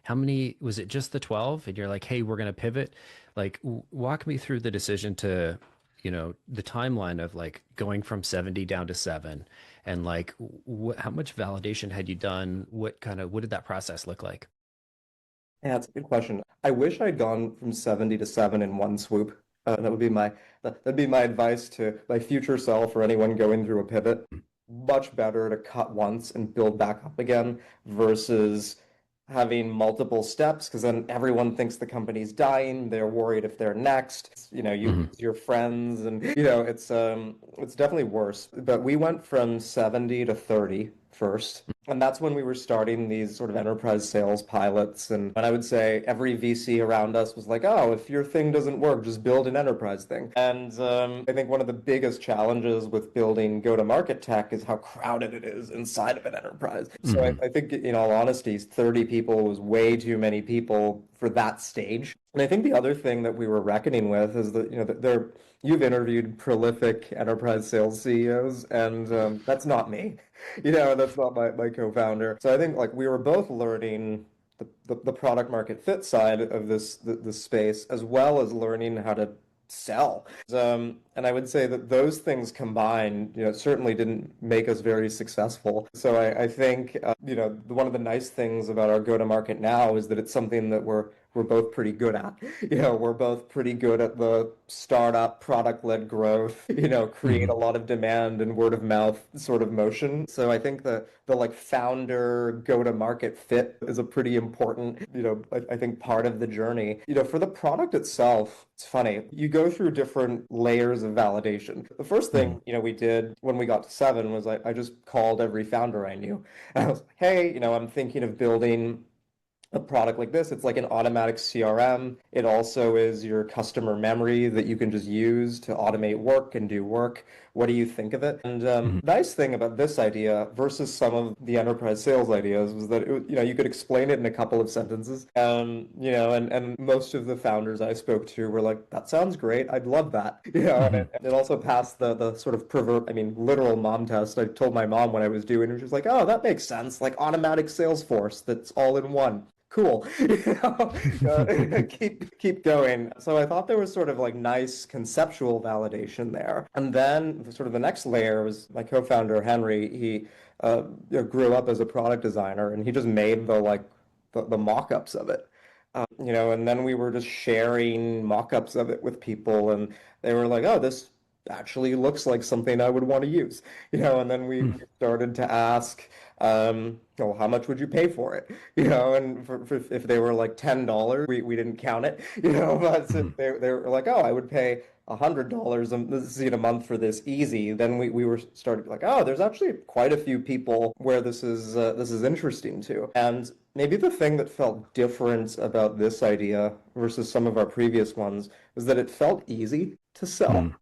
how many, was it just the 12? And you're like, hey, we're going to pivot. Like, walk me through the decision to, the timeline of like going from 70 down to seven. And like, how much validation had you done? What did that process look like? Yeah, that's a good question. I wish I'd gone from 70 to 7 in one swoop. That'd be my advice to my future self or anyone going through a pivot. Much better to cut once and build back up again versus having multiple steps because then everyone thinks the company's dying. They're worried if they're next. You Mhm. lose your friends and it's definitely worse. But we went from 70 to 30 first. And that's when we were starting these sort of enterprise sales pilots. And I would say every VC around us was like, oh, if your thing doesn't work, just build an enterprise thing. And I think one of the biggest challenges with building go-to-market tech is how crowded it is inside of an enterprise. So Mhm. I think, in all honesty, 30 people was way too many people for that stage. And I think the other thing that we were reckoning with is that, you've interviewed prolific enterprise sales CEOs, and that's not me. That's not my co-founder. So I think like we were both learning the product market fit side of this space as well as learning how to sell. And I would say that those things combined, certainly didn't make us very successful. So I think, one of the nice things about our go-to-market now is that it's something that we're both pretty good at. We're both pretty good at the startup product-led growth, create a Mhm. lot of demand and word of mouth sort of motion. So I think the like founder go-to-market fit is a pretty important, I think part of the journey. For the product itself, it's funny. You go through different layers of validation. The first Mhm. thing, we did when we got to seven was I just called every founder I knew. And I was like, hey, I'm thinking of building a product like this. It's like an automatic CRM. It also is your customer memory that you can just use to automate work and do work. What do you think of it? And Mhm. nice thing about this idea versus some of the enterprise sales ideas was that you could explain it in a couple of sentences. And most of the founders I spoke to were like, "That sounds great. I'd love that." And Mhm. it also passed the sort of I mean, literal mom test. I told my mom what I was doing, and she was like, "Oh, that makes sense. Like automatic Salesforce that's all in one." Cool. Keep going. So I thought there was sort of like nice conceptual validation there. And then sort of the next layer was my co-founder Henry. He grew up as a product designer, and he just made the mock-ups of it. And then we were just sharing mock-ups of it with people, and they were like, "Oh, this actually looks like something I would want to use." And then we started to ask, how much would you pay for it? And if they were like $10, we didn't count it, but if Mhm. they were like, "Oh, I would pay $100 a month for this easy," then we were started like, oh, there's actually quite a few people where this is interesting to. And maybe the thing that felt different about this idea versus some of our previous ones was that it felt easy to sell.